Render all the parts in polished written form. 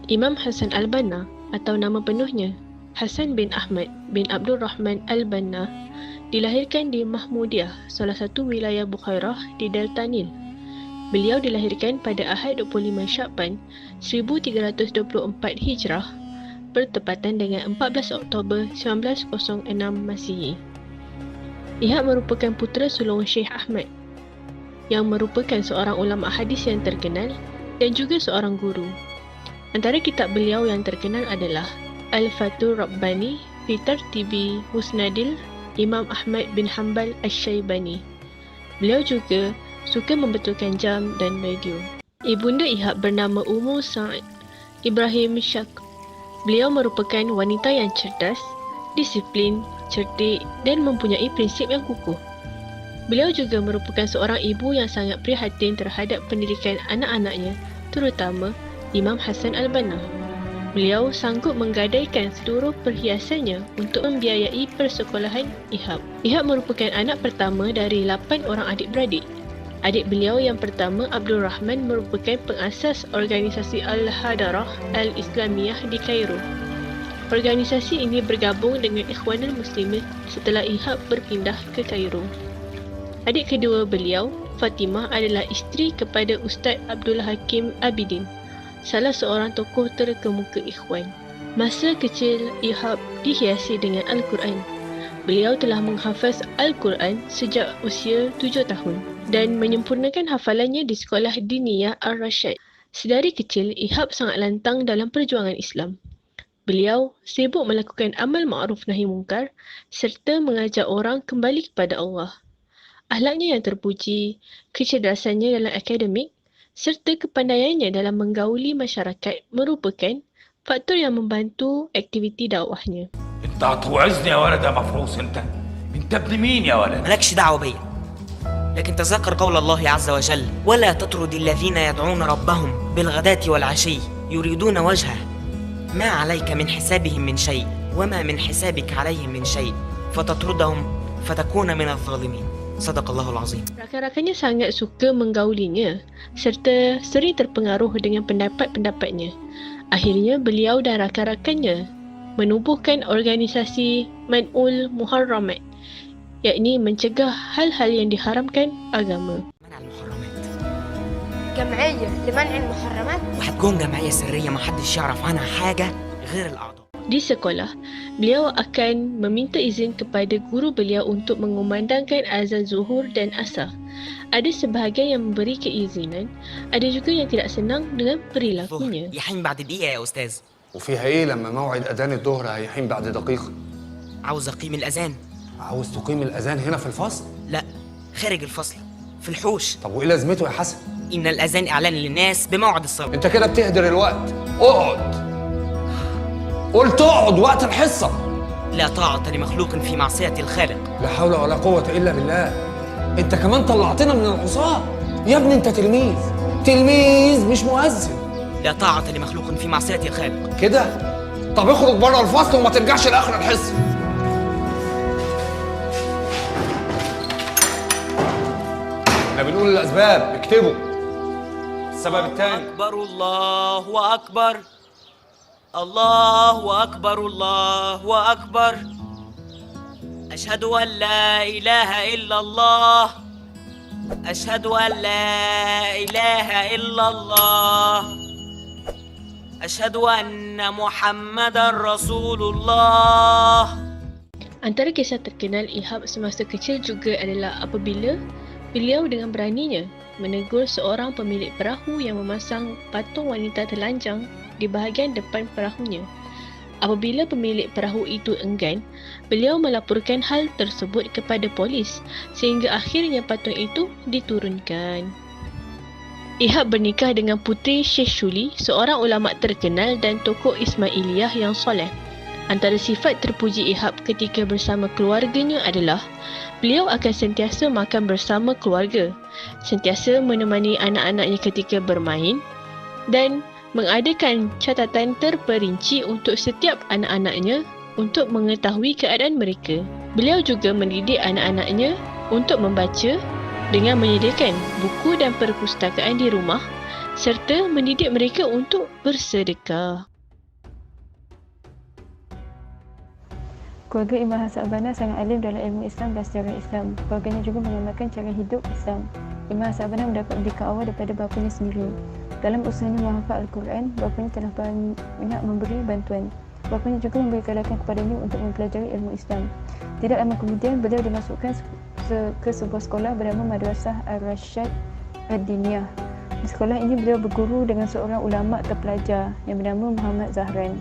Imam Hassan Al-Banna atau nama penuhnya Hassan bin Ahmad bin Abdul Rahman Al-Banna dilahirkan di Mahmudiyah, salah satu wilayah Bukhairah di Delta Nil. Beliau dilahirkan pada Ahad 25 Syakban 1324 Hijrah bertepatan dengan 14 Oktober 1906 Masihi. Ihab merupakan putera sulung Syekh Ahmad yang merupakan seorang ulama hadis yang terkenal dan juga seorang guru. Antara kitab beliau yang terkenal adalah Al-Fathur Rabbani fi Tartibi Musnadil Imam Ahmad bin Hanbal Asy-Syaibani. Beliau juga suka membetulkan jam dan radio. Ibunda Ihab bernama Ummu Sa'id Ibrahim Syak. Beliau merupakan wanita yang cerdas, disiplin, cerdik dan mempunyai prinsip yang kukuh. Beliau juga merupakan seorang ibu yang sangat prihatin terhadap pendidikan anak-anaknya, terutama Imam Hassan Al-Banna. Beliau sanggup menggadaikan seluruh perhiasannya untuk membiayai persekolahan Ihab. Ihab merupakan anak pertama dari 8 orang adik-beradik. Adik beliau yang pertama, Abdul Rahman, merupakan pengasas organisasi Al-Hadarah Al-Islamiyah di Kairo. Organisasi ini bergabung dengan Ikhwanul Muslimin setelah Ihab berpindah ke Kairo. Adik kedua beliau, Fatimah, adalah isteri kepada Ustaz Abdul Hakim Abidin, salah seorang tokoh terkemuka Ikhwan. Masa kecil Ihab dihiasi dengan Al-Quran. Beliau telah menghafaz Al-Quran sejak usia 7 tahun dan menyempurnakan hafalannya di sekolah diniyah Ar-Rasyad. Sedari kecil, Ihab sangat lantang dalam perjuangan Islam. Beliau sibuk melakukan amal ma'ruf nahi mungkar serta mengajak orang kembali kepada Allah. Akhlaknya yang terpuji, kecerdasannya dalam akademik serta kepandaiannya dalam menggauli masyarakat merupakan faktor yang membantu aktiviti dakwahnya. انت هتوعظني يا ولد يا مفروس انت ابن مين يا ولد؟ مالكش دعوة بيا، لكن تذكر قول الله عز وجل: ولا تطرد الذين يدعون ربهم بالغداة والعشي يريدون وجهه ما عليك من حسابهم من شيء وما من حسابك عليهم من شيء فتطردهم فتكون من الظالمين. صدق الله العظيم. Rakan-rakannya sangat suka menggaulinya serta sering terpengaruh dengan pendapat-pendapatnya. Akhirnya beliau dan rakan-rakannya menubuhkan organisasi Man'ul Muharramat, yakni mencegah hal-hal yang diharamkan agama. منع المحرمات. جمعية لمنع المحرمات. وهتكون جمعية سرية ما حدش يعرف عنها حاجة غير الأعضاء. Di sekolah, beliau akan meminta izin kepada guru beliau untuk mengumandangkan azan zuhur dan asar. Ada sebahagian yang memberi keizinan, ada juga yang tidak senang dengan perilakunya. يحين بعد دقيقة يا أستاذ. وفيها ايه لما موعد اذان الظهر هيحين بعد دقيقه؟ عاوز أقيم الأذان. عاوز تقيم الاذان هنا في الفصل؟ لا، خارج الفصل في الحوش. طب وايه لازمته يا حسن؟ إن الأذان إعلان للناس بموعد الصلاة. انت كده بتهدر الوقت. اقعد. قلت اقعد وقت الحصه. لا طاعة لمخلوق في معصية الخالق. لا حول ولا قوه الا بالله. انت كمان طلعتنا من العصاه. يا ابني انت تلميذ مش مؤذن. لا طاعة لمخلوق في معصية الخالق. كده؟ طب اخرج بره الفصل وما ترجعش لاخر الحصه. احنا بنقول الاسباب، اكتبوا. السبب الثاني. أكبر الله أكبر. الله أكبر الله أكبر. أشهد أن لا إله إلا الله. أشهد أن لا إله إلا الله. أشهد أن محمد رسول الله. Antara kisah terkenal Ihab semasa kecil juga adalah apabila beliau dengan beraninya menegur seorang pemilik perahu yang memasang patung wanita telanjang di bahagian depan perahunya. Apabila pemilik perahu itu enggan, beliau melaporkan hal tersebut kepada polis sehingga akhirnya patung itu diturunkan. Ihab bernikah dengan puteri Syekh Shuli, seorang ulama terkenal dan tokoh Ismailiyah yang soleh. Antara sifat terpuji Ihab ketika bersama keluarganya adalah beliau akan sentiasa makan bersama keluarga, sentiasa menemani anak-anaknya ketika bermain dan mengadakan catatan terperinci untuk setiap anak-anaknya untuk mengetahui keadaan mereka. Beliau juga mendidik anak-anaknya untuk membaca dengan menyediakan buku dan perpustakaan di rumah serta mendidik mereka untuk bersedekah. Keluarga Imam Hassan Al-Banna sangat alim dalam ilmu Islam dan sejarah Islam. Keluarganya juga mengamalkan cara hidup Islam. Imam Hassan Al-Banna mendapat pendidikan awal daripada bapanya sendiri. Dalam usahanya menghafal Al-Quran, bapanya telah banyak memberi bantuan. Bapanya juga memberi galakan kepadanya untuk mempelajari ilmu Islam. Tidak lama kemudian, beliau dimasukkan ke sebuah sekolah bernama Madrasah Ar-Rasyad Ad-Diniyah. Di sekolah ini, beliau berguru dengan seorang ulama terpelajar yang bernama Muhammad Zahran.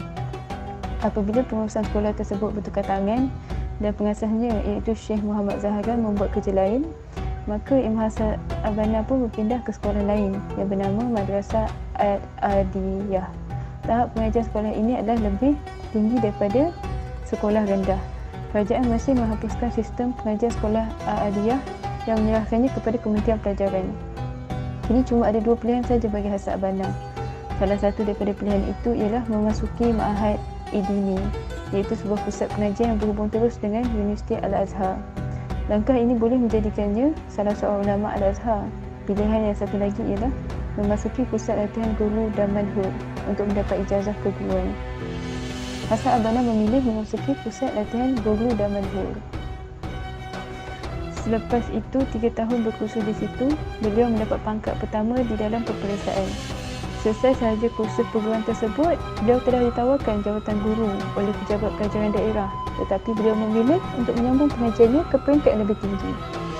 Apabila pengurusan sekolah tersebut bertukar tangan dan pengasasnya iaitu Syekh Muhammad Zahran membuat kerja lain, maka Imam Hassan Al-Banna pun berpindah ke sekolah lain yang bernama Madrasah Al-Adiyah. Tahap pengajian sekolah ini adalah lebih tinggi daripada sekolah rendah. Kerajaan masih menghapuskan sistem pengajian sekolah Al-Adiyah yang menyerahkannya kepada Kementerian Pelajaran. Kini cuma ada 2 pilihan saja bagi Hassan Al-Banna. Salah satu daripada pilihan itu ialah memasuki Ma'had Idini, iaitu sebuah pusat pengajian yang berhubung terus dengan Universiti Al-Azhar. Langkah ini boleh menjadikannya salah seorang ulama Al-Azhar. Pilihan yang satu lagi ialah memasuki pusat latihan guru dan manhur untuk mendapat ijazah keguruan. Hassan Al-Banna memilih memasuki pusat latihan guru dan manhur. Selepas itu, 3 tahun berkursus di situ, beliau mendapat pangkat pertama di dalam peperiksaan. Selesai sahaja kursus perguruan tersebut, beliau telah ditawarkan jawatan guru oleh pejabat pelajaran daerah, tetapi beliau memilih untuk menyambung pengajiannya ke peringkat yang lebih tinggi,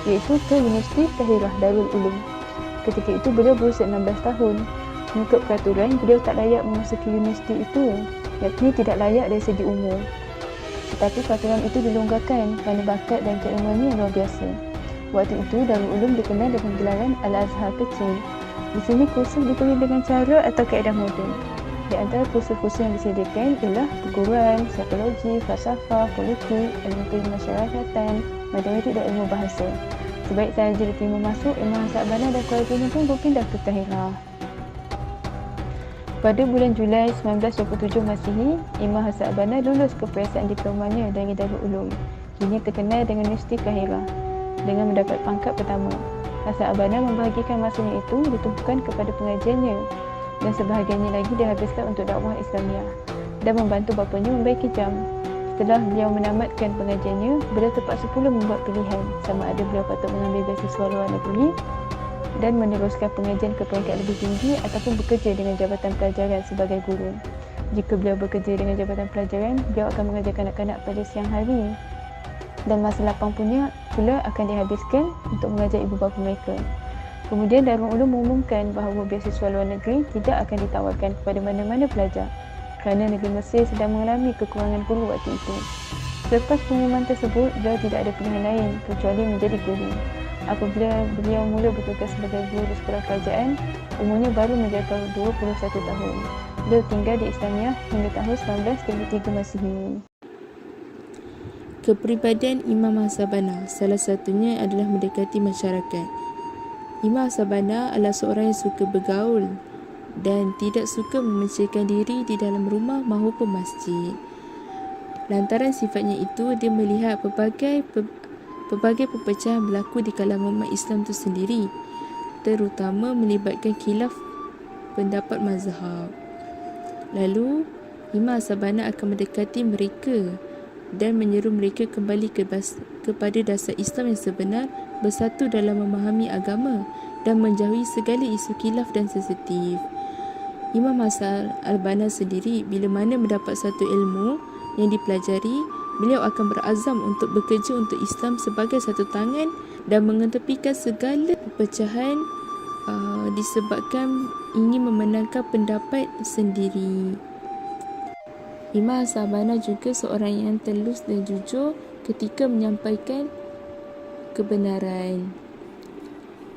iaitu ke Universiti Tahirah Darul Ulum. Ketika itu beliau berusia 16 tahun. Mengikut peraturan, beliau tak layak memasuki universiti itu, yakni tidak layak dari segi umur. Tetapi peraturan itu dilonggarkan kerana bakat dan keilmuannya yang luar biasa. Waktu itu Darul Ulum dikenal dengan gelaran Al-Azhar Kecil. Di sini kursus diberi dengan cara atau kaedah moden. Di antara kursus-kursus yang disediakan ialah perguruan, psikologi, falsafah, politik, ilmu kemasyarakatan, matematik dan ilmu bahasa. Sebaik sahaja diterima masuk, Imam Hassan Al-Banna dan keluarganya pun berpindah ke Tahirah. Pada bulan Julai 1927 Masihi, Imam Hassan Al-Banna lulus peperiksaan diplomannya dari Darul Ulum, kini terkenal dengan Universiti Kahirah, dengan mendapat pangkat pertama. Hassan Al-Banna membahagikan masanya itu ditumpukan kepada pengajiannya dan sebahagiannya lagi dihabiskan untuk dakwah Islamiah dan membantu bapanya membaiki jam. Setelah beliau menamatkan pengajiannya, beliau terpaksa pula membuat pilihan sama ada beliau patut mengambil beasiswa luar negeri dan meneruskan pengajian ke peringkat lebih tinggi ataupun bekerja dengan jabatan pelajaran sebagai guru. Jika beliau bekerja dengan jabatan pelajaran, beliau akan mengajar kanak-kanak pada siang hari dan masa lapang punya pula akan dihabiskan untuk mengajar ibu bapa mereka. Kemudian Darul Ulum mengumumkan bahawa beasiswa luar negeri tidak akan ditawarkan kepada mana-mana pelajar kerana negeri Mesir sedang mengalami kekurangan guru waktu itu. Selepas pengumuman tersebut, beliau tidak ada pilihan lain kecuali menjadi guru. Apabila beliau mula bertugas sebagai guru di sekolah kerajaan, umurnya baru mencapai 21 tahun. Beliau tinggal di Islamiah hingga tahun 1923 Masihi. Kepribadian Imam Hassan Al-Banna salah satunya adalah mendekati masyarakat. Imam Hassan Al-Banna adalah seorang yang suka bergaul dan tidak suka memencilkan diri di dalam rumah maupun masjid. Lantaran sifatnya itu, dia melihat pelbagai perpecahan berlaku di kalangan umat Islam itu sendiri, terutama melibatkan khilaf pendapat mazhab. Lalu, Imam Hassan Al-Banna akan mendekati mereka dan menyeru mereka kembali kepada dasar Islam yang sebenar, bersatu dalam memahami agama dan menjauhi segala isu khilaf dan sensitif. Imam Hassan Al-Banna sendiri bila mana mendapat satu ilmu yang dipelajari, beliau akan berazam untuk bekerja untuk Islam sebagai satu tangan dan mengetepikan segala perpecahan disebabkan ingin memenangkan pendapat sendiri. Imam Hassan Al-Banna juga seorang yang telus dan jujur ketika menyampaikan kebenaran.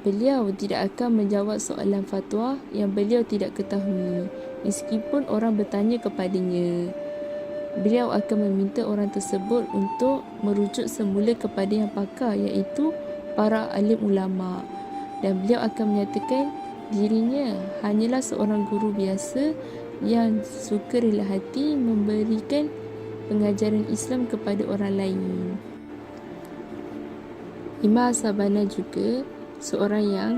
Beliau tidak akan menjawab soalan fatwa yang beliau tidak ketahui, meskipun orang bertanya kepadanya. Beliau akan meminta orang tersebut untuk merujuk semula kepada yang pakar, iaitu para alim ulama, dan beliau akan menyatakan dirinya hanyalah seorang guru biasa yang suka rela hati memberikan pengajaran Islam kepada orang lain. Imam Hassan Al-Banna juga seorang yang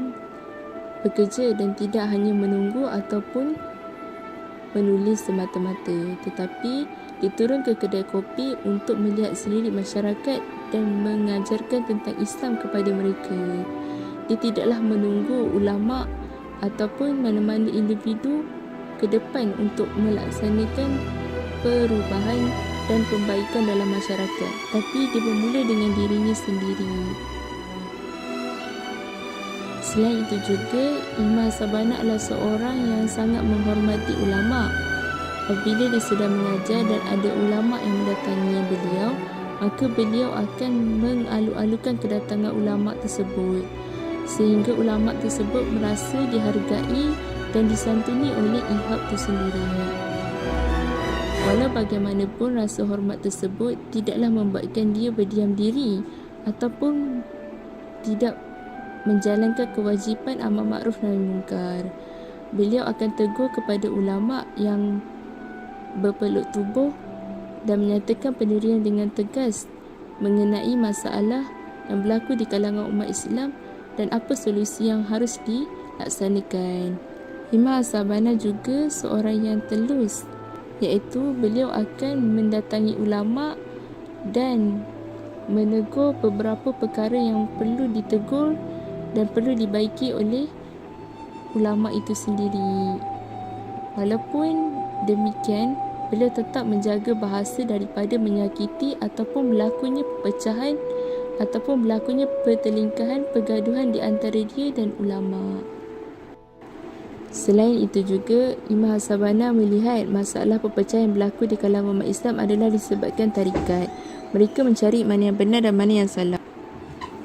bekerja dan tidak hanya menunggu ataupun menulis semata-mata, tetapi dia turun ke kedai kopi untuk melihat sendiri masyarakat dan mengajarkan tentang Islam kepada mereka. Dia tidaklah menunggu ulama ataupun mana-mana individu ke depan untuk melaksanakan perubahan dan perbaikan dalam masyarakat, tapi dia bermula dengan dirinya sendiri. Selain itu juga, Imam Sabana adalah seorang yang sangat menghormati ulama. Apabila dia sedang mengajar dan ada ulama yang mendatangi beliau, maka beliau akan mengalu-alukan kedatangan ulama tersebut, sehingga ulama tersebut merasa dihargai dan disantuni oleh ihab itu sendiri. Walau bagaimanapun, rasa hormat tersebut tidaklah membuatkan dia berdiam diri ataupun tidak menjalankan kewajipan amar makruf nahi munkar. Beliau akan tegur kepada ulama yang berpeluk tubuh dan menyatakan pendirian dengan tegas mengenai masalah yang berlaku di kalangan umat Islam dan apa solusi yang harus dilaksanakan. Imam Sabana juga seorang yang telus, iaitu beliau akan mendatangi ulama dan menegur beberapa perkara yang perlu ditegur dan perlu dibaiki oleh ulama itu sendiri. Walaupun demikian, beliau tetap menjaga bahasa daripada menyakiti ataupun berlakunya perpecahan ataupun berlakunya pertelingkahan, pergaduhan di antara dia dan ulama. Selain itu juga, Imam Sabana melihat masalah perpecahan yang berlaku di kalangan umat Islam adalah disebabkan tarikat. Mereka mencari mana yang benar dan mana yang salah.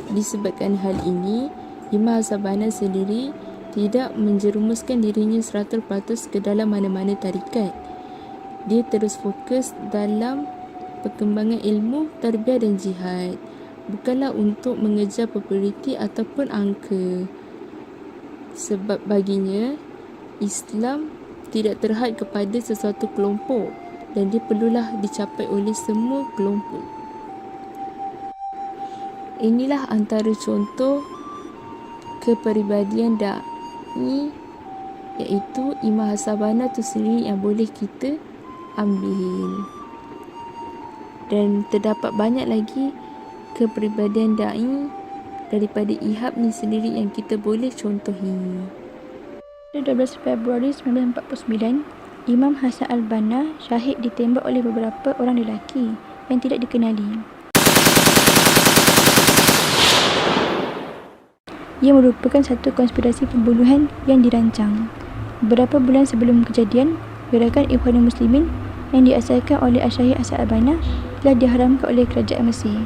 Disebabkan hal ini, Imam Sabana sendiri tidak menjerumuskan dirinya 100% ke dalam mana-mana tarikat. Dia terus fokus dalam perkembangan ilmu, tarbiyah dan jihad, bukanlah untuk mengejar populariti ataupun angka. Sebab baginya, Islam tidak terhad kepada sesuatu kelompok dan dia perlulah dicapai oleh semua kelompok. Inilah antara contoh kepribadian da'i, iaitu Imam Sabana tu sendiri yang boleh kita ambil. Dan terdapat banyak lagi kepribadian da'i daripada ihab ni sendiri yang kita boleh contohi. Pada 12 Februari 1949, Imam Hasan al-Banna syahid ditembak oleh beberapa orang lelaki yang tidak dikenali. Ia merupakan satu konspirasi pembunuhan yang dirancang. Beberapa bulan sebelum kejadian, gerakan Ikhwanul Muslimin yang diasaskan oleh Syahid Hasan al-Banna telah diharamkan oleh kerajaan Mesir.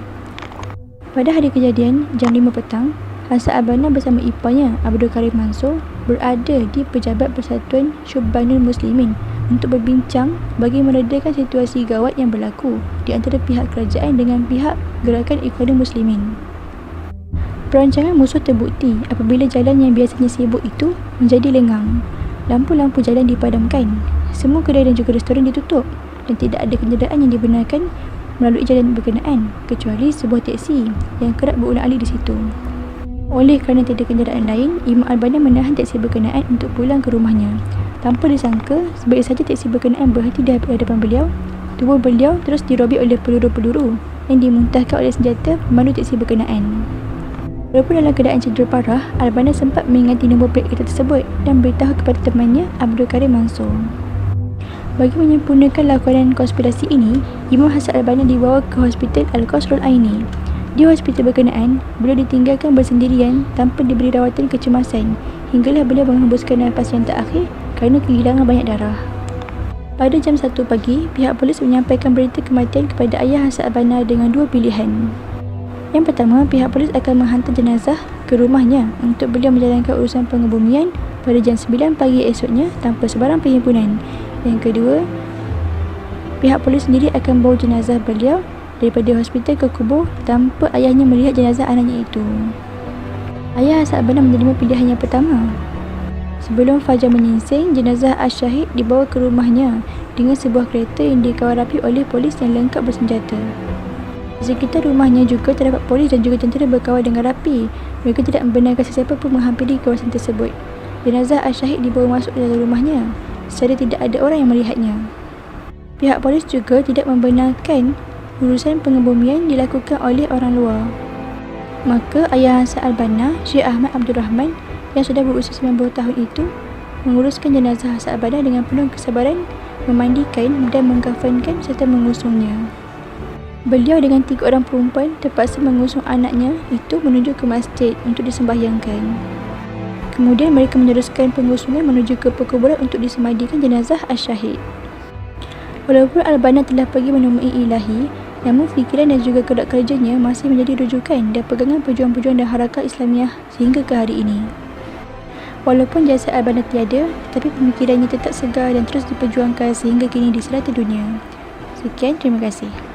Pada hari kejadian, jam 5 petang, Hasan al-Banna bersama iparnya Abdul Karim Mansur berada di Pejabat Persatuan Syubbanul Muslimin untuk berbincang bagi meredakan situasi gawat yang berlaku di antara pihak kerajaan dengan pihak gerakan Ikhwanul Muslimin. Perancangan musuh terbukti apabila jalan yang biasanya sibuk itu menjadi lengang. Lampu-lampu jalan dipadamkan, semua kedai dan juga restoran ditutup dan tidak ada kenderaan yang dibenarkan melalui jalan berkenaan kecuali sebuah teksi yang kerap berulang-alik di situ. Oleh kerana tiada kenderaan lain, Imam al-Banna menahan teksi berkenaan untuk pulang ke rumahnya. Tanpa disangka, sebaik saja teksi berkenaan berhenti di hadapan beliau, tubuh beliau terus dirobek oleh peluru-peluru yang dimuntahkan oleh senjata pemandu teksi berkenaan. Walaupun dalam keadaan cedera parah, al-Banna sempat mengingati nombor plate kereta tersebut dan beritahu kepada temannya Abdul Karim Mansur. Bagi menyempurnakan lakonan konspirasi ini, Imam Hasan al-Banna dibawa ke Hospital Al-Qasrul Aini. Di hospital berkenaan, beliau ditinggalkan bersendirian tanpa diberi rawatan kecemasan hinggalah beliau menghembuskan nafas yang terakhir kerana kehilangan banyak darah. Pada jam 1 pagi, pihak polis menyampaikan berita kematian kepada ayah Hasan al-Banna dengan dua pilihan. Yang pertama, pihak polis akan menghantar jenazah ke rumahnya untuk beliau menjalankan urusan pengebumian pada jam 9 pagi esoknya tanpa sebarang perhimpunan. Yang kedua, pihak polis sendiri akan bawa jenazah beliau daripada hospital ke kubur tanpa ayahnya melihat jenazah anaknya itu. Ayah Hasan al-Banna menerima pilihan yang pertama. Sebelum fajar menyingsing, jenazah Asy-Syahid dibawa ke rumahnya dengan sebuah kereta yang dikawal rapi oleh polis yang lengkap bersenjata. Di sekitar rumahnya juga terdapat polis dan juga tentera berkawal dengan rapi. Mereka tidak membenarkan sesiapa pun menghampiri kawasan tersebut. jenazah Al-Syahid dibawa masuk dalam rumahnya secara tidak ada orang yang melihatnya. Pihak polis juga tidak membenarkan urusan pengebumian dilakukan oleh orang luar. Maka ayah Hasan Al-Banna, Syekh Ahmad Abdul Rahman yang sudah berusia 90 tahun itu menguruskan jenazah Hasan Al-Banna dengan penuh kesabaran, memandikan dan mengkafankan serta mengusungnya. Beliau dengan 3 orang perempuan terpaksa mengusung anaknya itu menuju ke masjid untuk disembahyangkan. Kemudian mereka meneruskan pengusungan menuju ke perkuburan untuk disemadikan jenazah Al-Syahid. Walaupun Al-Banna telah pergi menemui Ilahi, namun fikiran dan juga kedok kerjanya masih menjadi rujukan dan pegangan pejuang-pejuang dan harakat Islamiah sehingga ke hari ini. Walaupun jasa Al-Banna tiada, tetapi pemikirannya tetap segar dan terus diperjuangkan sehingga kini di serata dunia. Sekian, terima kasih.